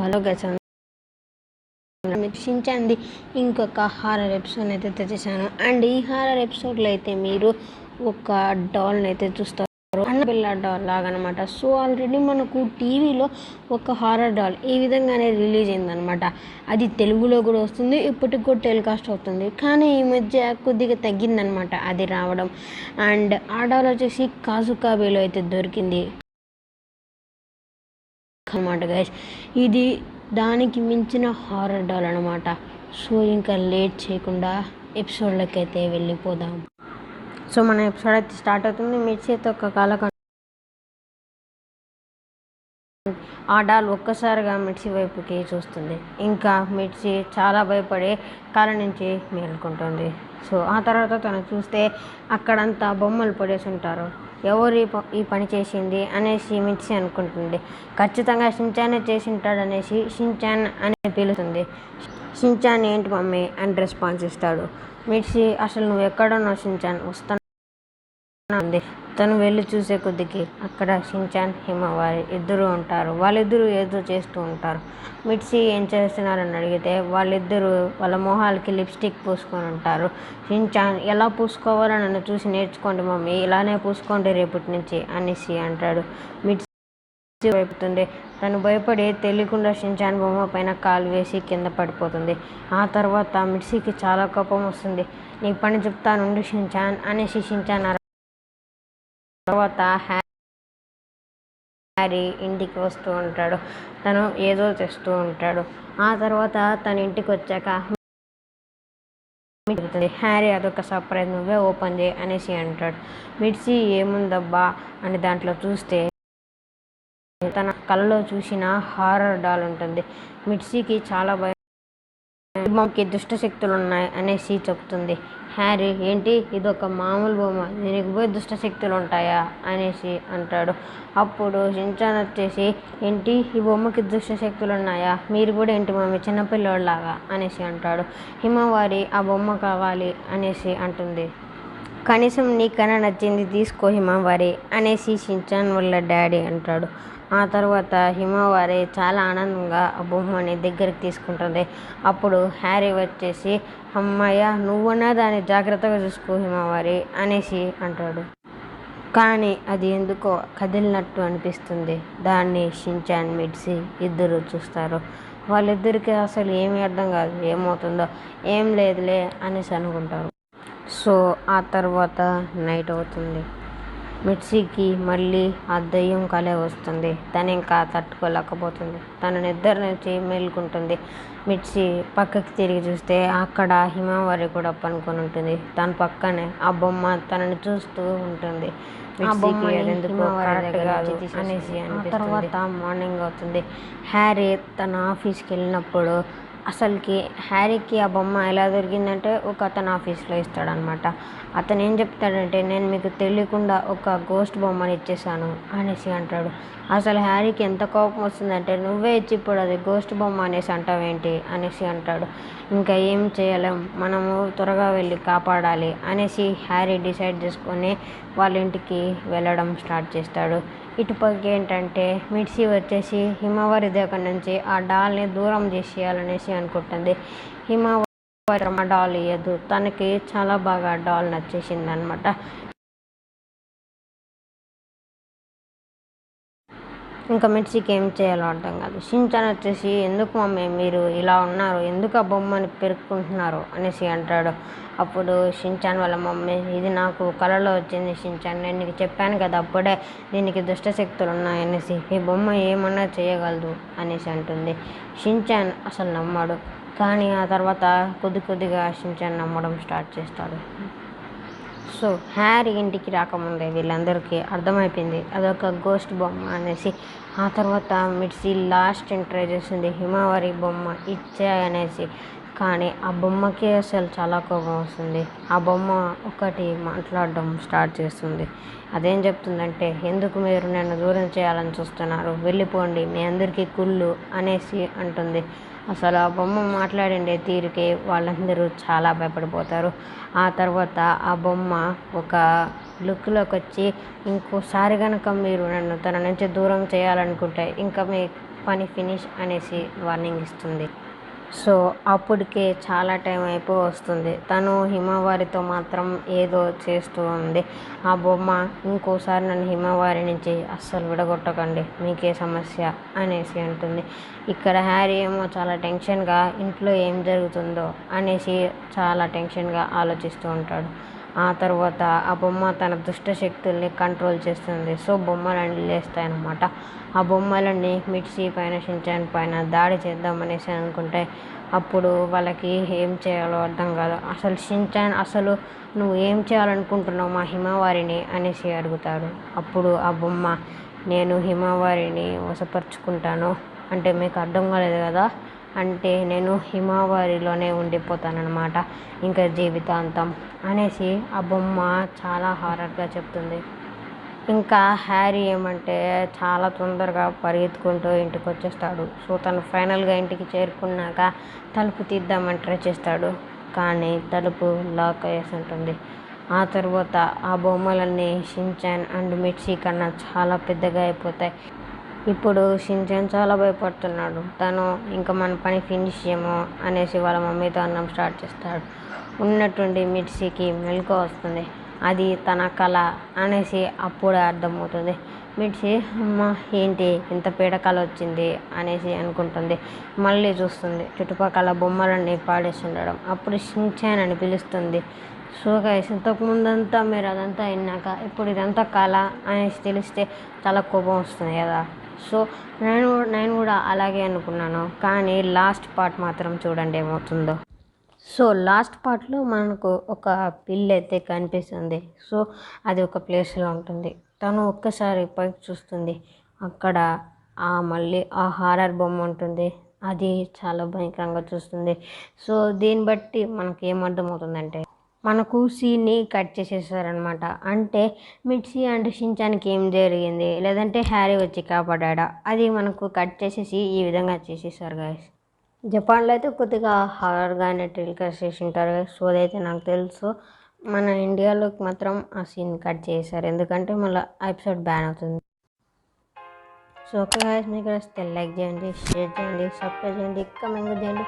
Hello guys, మీకు షించాన్ది ఇంకొక horror episode అయితే తెచ్చేసాను. అండ్ ఈ హారర్ ఎపిసోడ్లో అయితే మీరు ఒక డాల్ని అయితే చూస్తారు, అన్నబిల్ల డాల్ లాగా అనమాట. సో ఆల్రెడీ మనకు టీవీలో ఒక హారర్ డాల్ ఈ విధంగానే రిలీజ్ అయిందనమాట. అది తెలుగులో కూడా వస్తుంది, ఇప్పటికి కూడా టెలికాస్ట్ అవుతుంది. కానీ ఈ మధ్య కొద్దిగా తగ్గిందనమాట అది రావడం. అండ్ ఆ డాల్ వచ్చేసి కాజుకాబేలో అయితే దొరికింది అనమాట గైస్. ఇది దానికి మించిన హారర్ డాల్ అనమాట. సో ఇంకా లేట్ చేయకుండా ఎపిసోడ్లోకి అయితే వెళ్ళిపోదాం. సో మన ఎపిసోడ్ అయితే స్టార్ట్ అవుతుంది. మిర్చి అయితే ఒక కాలక ఆ డాల్ ఒక్కసారిగా మిర్చి వైపుకి చూస్తుంది. ఇంకా మిర్చి చాలా భయపడి కాళ్ళ నుంచి మేలుకుంటుంది. సో ఆ తర్వాత తను చూస్తే అక్కడంతా బొమ్మలు పడేసి ఉంటారు. ఎవరు ఈ పని చేసింది అనేసి మిర్చి అనుకుంటుంది. ఖచ్చితంగా షించానే చేసి ఉంటాడనేసి షించాన్ అని పిలుస్తుంది. షించాన్ ఏంటి మమ్మీ అని రెస్పాన్స్ ఇస్తాడు. మిర్చి అసలు నువ్వు ఎక్కడున్నావు షించాన్, వస్తాను ఉంది. తను వెళ్ళి చూసే కొద్దికి అక్కడ షించాన్ హిమవారి ఇద్దరు ఉంటారు. వాళ్ళిద్దరూ ఏదో చేస్తూ ఉంటారు. మిర్చి ఏం చేస్తున్నారని అడిగితే వాళ్ళిద్దరూ వాళ్ళ మొహాలకి లిప్స్టిక్ పూసుకొని ఉంటారు. షించాన్ ఎలా పూసుకోవాలో నన్ను చూసి నేర్చుకోండి మమ్మీ, ఇలానే పూసుకోండి రేపటి నుంచి అనేసి అంటాడు. మిర్చి భయపడుతుంది. తను భయపడి తెలియకుండా షించాన్ బొమ్మ పైన కాలు వేసి కింద పడిపోతుంది. ఆ తర్వాత మిర్చికి చాలా కోపం వస్తుంది. నీ పని చెప్తానుండి షించాన్ అనేసి షించాన్ తర్వాత హ్యారీ ఇంటికి వస్తూ ఉంటాడు. తను ఏదో తెస్తూ ఉంటాడు. ఆ తర్వాత తన ఇంటికి వచ్చాక హ్యారీ అదొక సర్ప్రైజ్, నువ్వే ఓపెన్ చేయి అనేసి అంటాడు. మిర్చి ఏముందబ్బా అని దాంట్లో చూస్తే తన కళ్ళలో చూసిన హారర్ డాల్ ఉంటుంది. మిర్చికి చాలా భయం, బొమ్మకి దుష్టశక్తులు ఉన్నాయి అనేసి చెప్తుంది. హ్యారీ ఏంటి ఇదొక మామూలు బొమ్మ, దీనికి పోయి దుష్టశక్తులు ఉంటాయా అనేసి అంటాడు. అప్పుడు షించాన్ వచ్చేసి ఏంటి ఈ బొమ్మకి దుష్టశక్తులు ఉన్నాయా, మీరు కూడా ఏంటి మమ్మీ చిన్నపిల్లోళ్ళలాగా అనేసి అంటాడు. హిమవారి ఆ బొమ్మ కావాలి అనేసి అంటుంది. కనీసం నీకన్నా నచ్చింది తీసుకో హిమవారి అనేసి షించాన్ వాళ్ళ డాడీ అంటాడు. ఆ తర్వాత హిమవారి చాలా ఆనందంగా ఆ బొమ్మని దగ్గరికి తీసుకుంటుంది. అప్పుడు హ్యారీ వచ్చేసి అమ్మయ్య నువ్వున్నా దాన్ని జాగ్రత్తగా చూసుకో హిమవారి అనేసి అంటాడు. కానీ అది ఎందుకో కదిలినట్టు అనిపిస్తుంది. దాన్ని షించాన్ మిర్చి ఇద్దరు చూస్తారు. వాళ్ళిద్దరికి అసలు ఏమీ అర్థం కాదు, ఏమవుతుందో ఏం లేదులే అనేసి అనుకుంటారు. సో ఆ తర్వాత నైట్ అవుతుంది. మిర్చికి మళ్ళీ ఆ దయ్యం కలే వస్తుంది. తను ఇంకా తట్టుకోలేకపోతుంది. తన నిద్ర నుంచి మేలుకుంటుంది. మిర్చి పక్కకి తిరిగి చూస్తే అక్కడ హిమవారి కూడా పనుకొని ఉంటుంది. తన పక్కనే ఆ బొమ్మ తనని చూస్తూ ఉంటుంది. ఆ బొమ్మ ఎందుకు అనేసి ఆ తర్వాత మార్నింగ్ అవుతుంది. హ్యారీ తన ఆఫీస్కి వెళ్ళినప్పుడు అసలుకి హ్యారీకి ఆ బొమ్మ ఎలా దొరికిందంటే ఒక అతను ఆఫీస్లో ఇస్తాడనమాట. అతను ఏం చెప్తాడంటే నేను మీకు తెలియకుండా ఒక గోస్ట్ బొమ్మని ఇచ్చేసాను అనేసి అంటాడు. అసలు హ్యారీకి ఎంత కోపం వస్తుందంటే నువ్వే ఇచ్చి ఇప్పుడు అది గోస్ట్ బొమ్మ అనేసి అంటావేంటి అనేసి అంటాడు. ఇంకా ఏం చేయలేం, మనము త్వరగా వెళ్ళి కాపాడాలి అనేసి హ్యారీ డిసైడ్ చేసుకొని వాళ్ళ ఇంటికి వెళ్ళడం స్టార్ట్ చేస్తాడు. ఇటుపక్క ఏంటంటే మిర్చి వచ్చేసి హిమవారి దగ్గర నుంచి ఆ డాల్ని దూరం చేసేయాలనేసి అనుకుంటుంది. హిమవారి ఆ డాల్ ఇయ్యదు, తనకి చాలా బాగా డాల్ నచ్చేసింది అనమాట. ఇంకా మిర్చికి ఏం చేయాలో అర్థం కాదు. షించాన్ వచ్చేసి ఎందుకు మమ్మీ మీరు ఇలా ఉన్నారు, ఎందుకు ఆ బొమ్మని పెరుక్కుంటున్నారు అనేసి అంటాడు. అప్పుడు షించాన్ వాళ్ళ మమ్మీ ఇది నాకు కలలో వచ్చింది షించాన్, నేను నీకు చెప్పాను కదా అప్పుడే దీనికి దుష్టశక్తులు ఉన్నాయనేసి, ఈ బొమ్మ ఏమన్నా చేయగలదు అనేసి అంటుంది. షించాన్ అసలు నమ్మాడు. కానీ ఆ తర్వాత కొద్దిగా షించాన్ నమ్మడం స్టార్ట్ చేస్తాడు. సో హ్యారీ ఇంటికి రాకముందే వీళ్ళందరికీ అర్థమైపోయింది అదొక గోస్ట్ బొమ్మ అనేసి. ఆ తర్వాత మిర్చి లాస్ట్ ట్రై చేస్తుంది హిమవారి బొమ్మ ఇచ్చాయనేసి. కానీ ఆ బొమ్మకి అసలు చాలా కోపం వస్తుంది. ఆ బొమ్మ ఒకటి మాట్లాడడం స్టార్ట్ చేస్తుంది. అదేం చెప్తుందంటే ఎందుకు మీరు నన్ను దూరం చేయాలని చూస్తున్నారు, వెళ్ళిపోండి మీ అందరికీ కుళ్ళు అనేసి అంటుంది. అసలు ఆ బొమ్మ మాట్లాడిండే తీరుకి వాళ్ళందరూ చాలా భయపడిపోతారు. ఆ తర్వాత ఆ బొమ్మ ఒక లుక్లోకి వచ్చి ఇంకోసారి కనుక మీరు నన్ను తన నుంచి దూరం చేయాలనుకుంటే ఇంకా మీ పని ఫినిష్ అనేసి వార్నింగ్ ఇస్తుంది. సో అప్పటికే చాలా టైం వస్తుంది. తను హిమవారితో మాత్రం ఏదో చేస్తూ ఉంది. ఆ బొమ్మ ఇంకోసారి నన్ను హిమవారి నుంచి అస్సలు విడగొట్టకండి, మీకే సమస్య అనేసి అంటుంది. ఇక్కడ హ్యారీ ఏమో చాలా టెన్షన్గా ఇంట్లో ఏం జరుగుతుందో అనేసి చాలా టెన్షన్గా ఆలోచిస్తూ ఉంటాడు. ఆ తర్వాత ఆ బొమ్మ తన దుష్ట శక్తుల్ని కంట్రోల్ చేస్తుంది. సో బొమ్మలన్నీ లేస్తాయన్నమాట. ఆ బొమ్మలన్నీ మిడ్సీ పైన షిన్చాన్ పైన దాడి చేద్దామనేసి అనుకుంటే అప్పుడు వాళ్ళకి ఏం చేయాలో అర్థం కాదు. అసలు షిన్చాన్ అసలు నువ్వు ఏం చేయాలనుకుంటున్నావు మా హిమవారిని అనేసి అడుగుతాడు. అప్పుడు ఆ బొమ్మ నేను హిమవారిని వశపరుచుకుంటాను అంటే మీకు అర్థం కాలేదు కదా, అంటే నేను హిమవారిలోనే ఉండిపోతానన్నమాట ఇంకా జీవితాంతం అనేసి ఆ బొమ్మ చాలా హారర్గా చెప్తుంది. ఇంకా హ్యారీ ఏమంటే చాలా తొందరగా పరిగెత్తుకుంటూ ఇంటికి వచ్చేస్తాడు. సో తను ఫైనల్గా ఇంటికి చేరుకున్నాక తలుపు తీద్దామని ట్రై చేస్తాడు, కానీ తలుపు లాక్ అయ్యేసి ఉంటుంది. ఆ తర్వాత ఆ బొమ్మలన్నీ షిన్చాన్ అండ్ మిడ్సీ కన్నా చాలా పెద్దగా అయిపోతాయి. ఇప్పుడు షిన్చాన్ చాలా భయపడుతున్నాడు. తను ఇంకా మన పని ఫినిష్ చేయమో అనేసి వాళ్ళ మమ్మీతో అన్నం స్టార్ట్ చేస్తాడు. ఉన్నట్టుండి మిడ్సీకి మెలకు వస్తుంది. అది తన కళ అనేసి అప్పుడే అర్థమవుతుంది. మిడ్సీ అమ్మ ఏంటి ఇంత పీడకల వచ్చింది అనేసి అనుకుంటుంది. మళ్ళీ చూస్తుంది చుట్టుపక్కల బొమ్మలన్నీ పాడేసి ఉండడం. అప్పుడు షిన్చాన్ అని పిలుస్తుంది. సో గైస్ ఇంతకుముందంతా మీరు అదంతా విన్నాక ఇప్పుడు ఇదంతా కళ అనేసి తెలిస్తే చాలా కోపం వస్తుంది కదా. సో నేను కూడా అలాగే అనుకున్నాను, కానీ లాస్ట్ పార్ట్ మాత్రం చూడండి ఏమవుతుందో. సో లాస్ట్ పార్ట్లో మనకు ఒక పిల్లి అయితే కనిపిస్తుంది. సో అది ఒక ప్లేస్లో ఉంటుంది. తను ఒక్కసారి పైకి చూస్తుంది. అక్కడ మళ్ళీ ఆ హారర్ బొమ్మ ఉంటుంది. అది చాలా భయంకరంగా చూస్తుంది. సో దీన్ని బట్టి మనకి ఏమర్థమవుతుందంటే మనకు సీన్ని కట్ చేసేసారనమాట. అంటే మిడ్సీ అండ్ షిన్చాన్కి ఏం జరిగింది, లేదంటే హ్యారీ వచ్చి కాపాడా, అది మనకు కట్ చేసేసి ఈ విధంగా చేసేసారు గాయస్. జపాన్లో అయితే కొద్దిగా హారర్గానే టెలికాస్ట్ చేసి ఉంటారు. సో అదైతే నాకు తెలుసు. మన ఇండియాలోకి మాత్రం ఆ సీన్ కట్ చేశారు, ఎందుకంటే మళ్ళీ ఎపిసోడ్ బ్యాన్ అవుతుంది. సో ఓకే గాయస్, మీకు వస్తే లైక్ చేయండి, షేర్ చేయండి, సబ్స్క్రైబ్ చేయండి, కమెంట్ చేయండి.